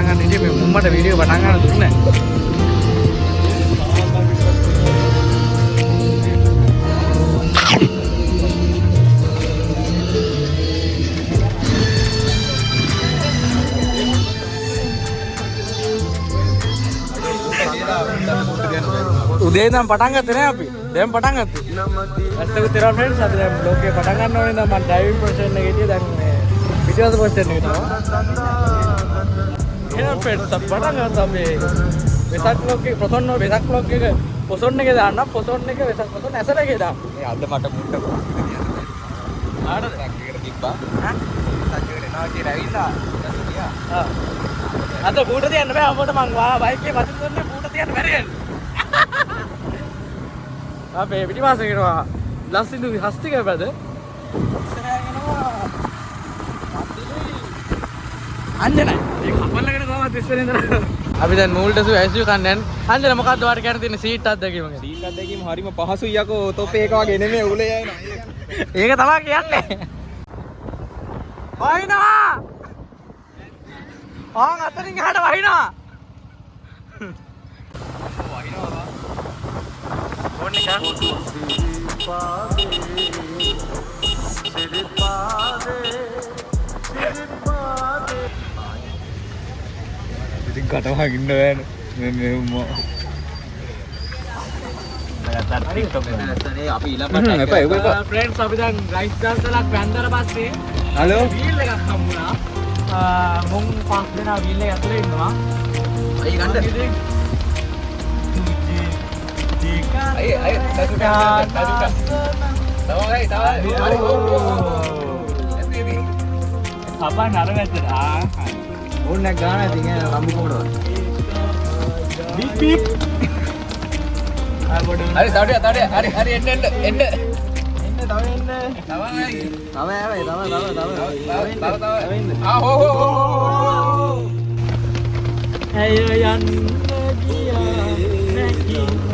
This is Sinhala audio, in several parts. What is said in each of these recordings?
ගන්න ඉතින් මේ මුම්මට වීඩියෝ පටන් ගන්න දුන්නේ. උදේ ඉඳන් පටන් ගත්තේ නෑ අපි. දැන් පටන් ගත්තේ. ඇත්තට තේරෙන්නේ ෆ්‍රෙන්ඩ්ස් අපි දැන් බ්ලොග් එක පටන් ගන්න ඕනේ නම් මම ඩ්‍රයිවිංగ్ පොසිෂන් එකේ හිටියේ දැන් මේ පිටිවස පොසිෂන් එකේ තමයි. එහෙනම් ෆ්‍රෙන්ඩ්ස් අපි පටන් ගත්තා මේ වෙසක් බ්ලොග් එක ප්‍රසන්න වෙසක් බ්ලොග් එක පොසොන් එකේ දාන්න පොසොන් එක වෙසක් පොසොන් ඇසල එකේ දාන්න. මේ අද මට මුට්ට කොහොමද ආඩද එකට තිබ්බා. හා සත්‍යයට එනවා කියලා ඇවිල්ලා ගියා. ආ අද බූට තියන්න බෑ අපට මං බයික් එකේ වදින්න දුන්නේ බූට තියන්න බැරි වෙන්නේ. අපේ පිටිපස්ස කියනවා ලස්සිදු හස්තික බද අන්ජනයි ඒ කපල්ලගෙන කොහමද ඉස්සරේ ඉඳලා අපි දැන් මූල්ටසු ඇසු කන්නේ අන්ජන මොකද්ද වාට කියන්න තියෙන සීට් අත්දැකීම ගැන සීට් අත්දැකීම හරිම පහසුයි යකෝ තොපේ එක වගේ නෙමෙයි උලේ යනවා ඒක තමයි කියන්නේ වහිනවා ආන් අතරින් එහාට වහිනවා වහිනවා ඉතින් කටවහන් ඉන්න බෑනේ මේ උම්මා අපි ඊළඟට ෆ්‍රෙන්ඩ්ස් අපි දැන් රයිස් ඩාන්සර්ලක් වැන්දලා පස්සේ හලෝ වීල් එකක් හම්බුණා මුන් පස් දෙනා වීල් එක ඇතුලේ ඉන්නවා අය ගන්න Ayo, tajukan. Tawang, Apa naruh aja dah? Oh, nak gana tinggal lampu kodo. Bip bip. Hari tahu dia, hari ende. Tawang lagi. Tawang. Ah, ho. Ayo yang lagi ya, lagi.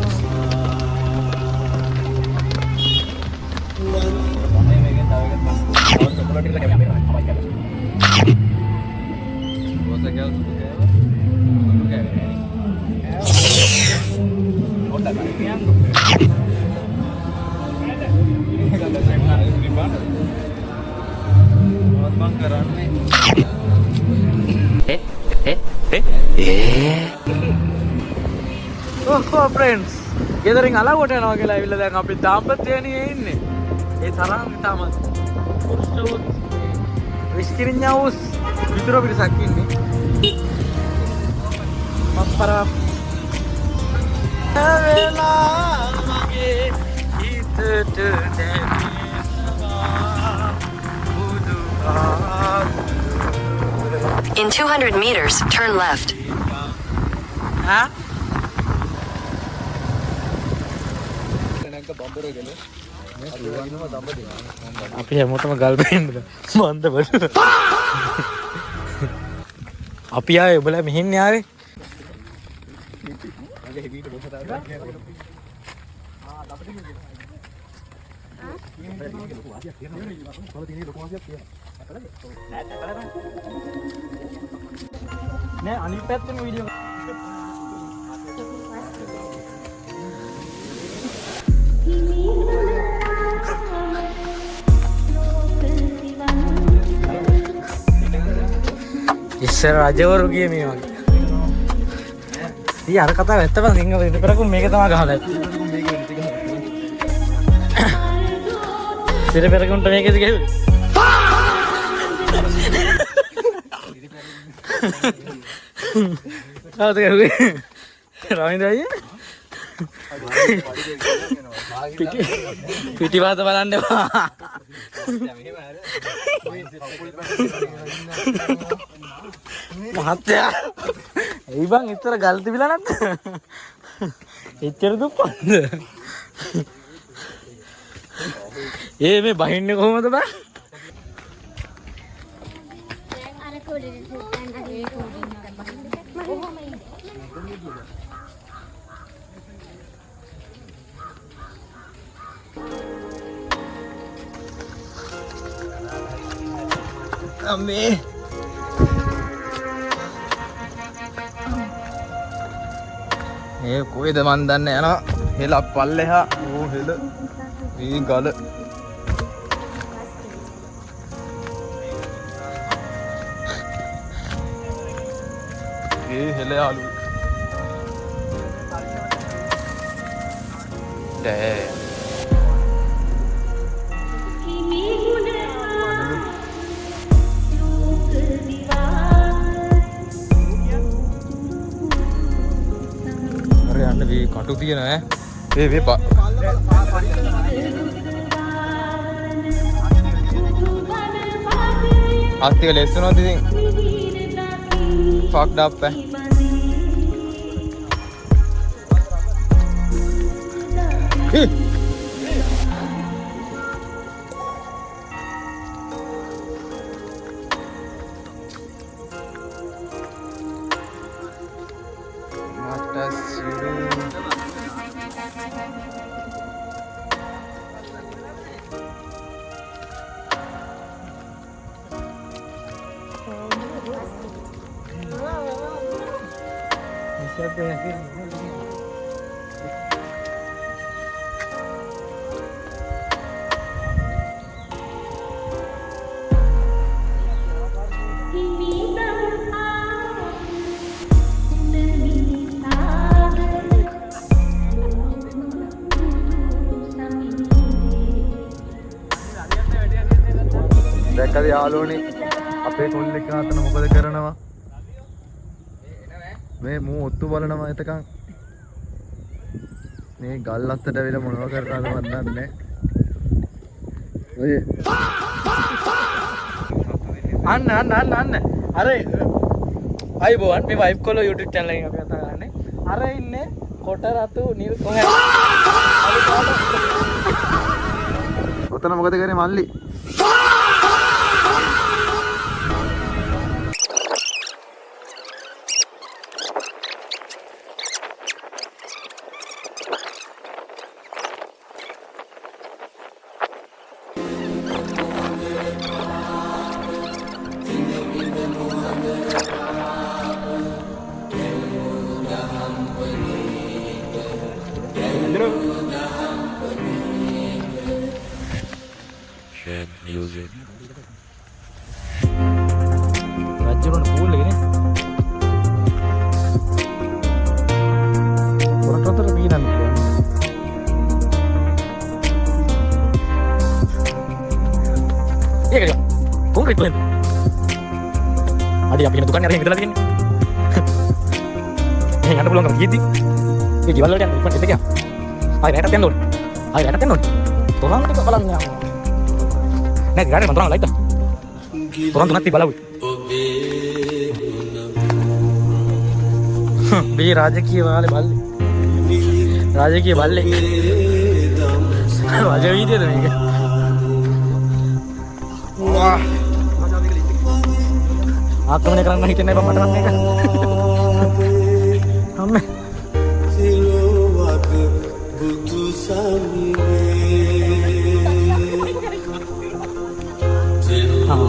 Oh friends, gathering අලව්වට යනවා කියලා ඇවිල්ලා දැන් අපි දාම්පත්‍යයනේ ඉන්නේ. ඒ තරම් තමයි. පුරුෂවුත් විස්කිරින්ඥාවුස් විතර පිටසක් ඉන්නේ. මප්පරා. වෙලා මගේ හිතට In 200 meters, turn left. Huh? අපි හැමෝටම ගල් බෙන්නද මන්ද බඩ අපි ආවේ ඔබලා මෙහෙන් ආවේ නෑ අනිත් පැත්තෙන් වීඩියෝ ඉස්සර රජවරු ගියේ මේ වගේ. ඊ අර කතාව ඇත්තම සිංහල ඉතිපරකුම් මේක තමයි ගහලා ඇත්තේ. ඉතිපරකුම්ට මේකද ගහුවේ? ආවද ගහුවේ? රවින්ද්‍ර අයියා. පිටිපස්ස බලන්න එපා. මහත්තයා ඇයි බං ඉතර ගල් තිබිලා නැද්ද? එච්චර දුප්පත්ද? මේ බහින්නේ කොහමද බං? අම්මේ මේ කොයිද මන් දන්නේ යනවා හෙලක් පල්ලෙහා ඕ හෙල මේ ගල ඒ හෙල යාළු දැ යන්න මේ කටු තියෙන ඈ වේ ආස්තික ලෙස්සනොත් ඉතින් fucked up ඈ දැක්කද යාළුවනේ අපේ කොල්ලෙක් අතන මොකද කරනවා මේ මූ ඔත්තු බලනවා එතකන් මේ ගල් අස්සට ඇවිල්ලා මොනව කරනවද මන් දන්නේ ඔය අන්න අර අයිබෝවන් මේ වයිබ් කොල්ල YouTube channel එකෙන් අපි කතා කරන්නේ අර ඉන්නේ කොට රතු නිල් කොහේ ඔතන මොකද කරේ මල්ලි music. රජුරණ පූල් එකනේ. පොරටතර බීනන් කියන්නේ. ඒකද? Concrete plan. අද අපි යන දුකානේ අරගෙන ඉඳලා තියෙන්නේ. මේ යන්න පුළුවන් කම කීයද? ඒ ගෙවල් වලට යන්න ඉක්මනට එන්න ගියා. ආයෙ රැටත් යන්න ඕනේ. ආයෙ රැටත් යන්න ඕනේ. තොරන් ටික බලන්න යන්න. නෑ ගානේ මම තරම් ලයිට් තොරන් තුනක් තිබ්බ බලවි. මේ රාජකීය වාලේ බල්ලේ. රාජකීය බල්ලේ. රාජ වීදියේද මේක? වා. ආක්‍රමණය කරන්න හිතන්නේ බෑ මට නම් මේක. අම්මේ.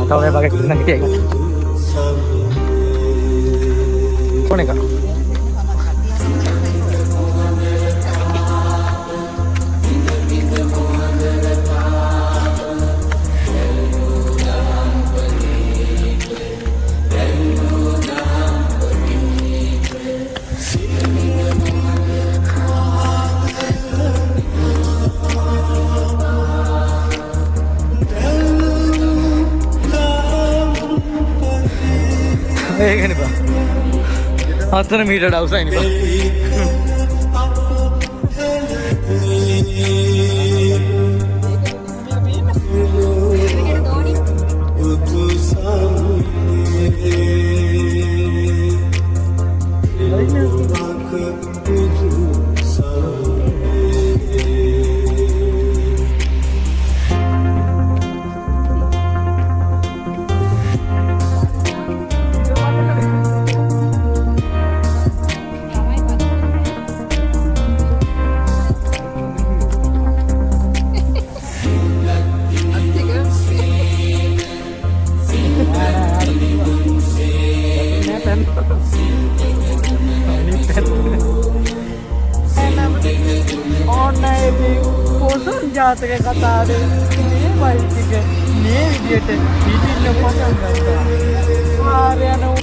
tao đây pakai kebetulan gitu ya kan konek kak ini pak, 4 meter dausa ini pak. Ini pen. ජාතක කතාවේ මේ බයික් එක මේ විදියට හිටින්න පටන් ගත්තා. පාර යන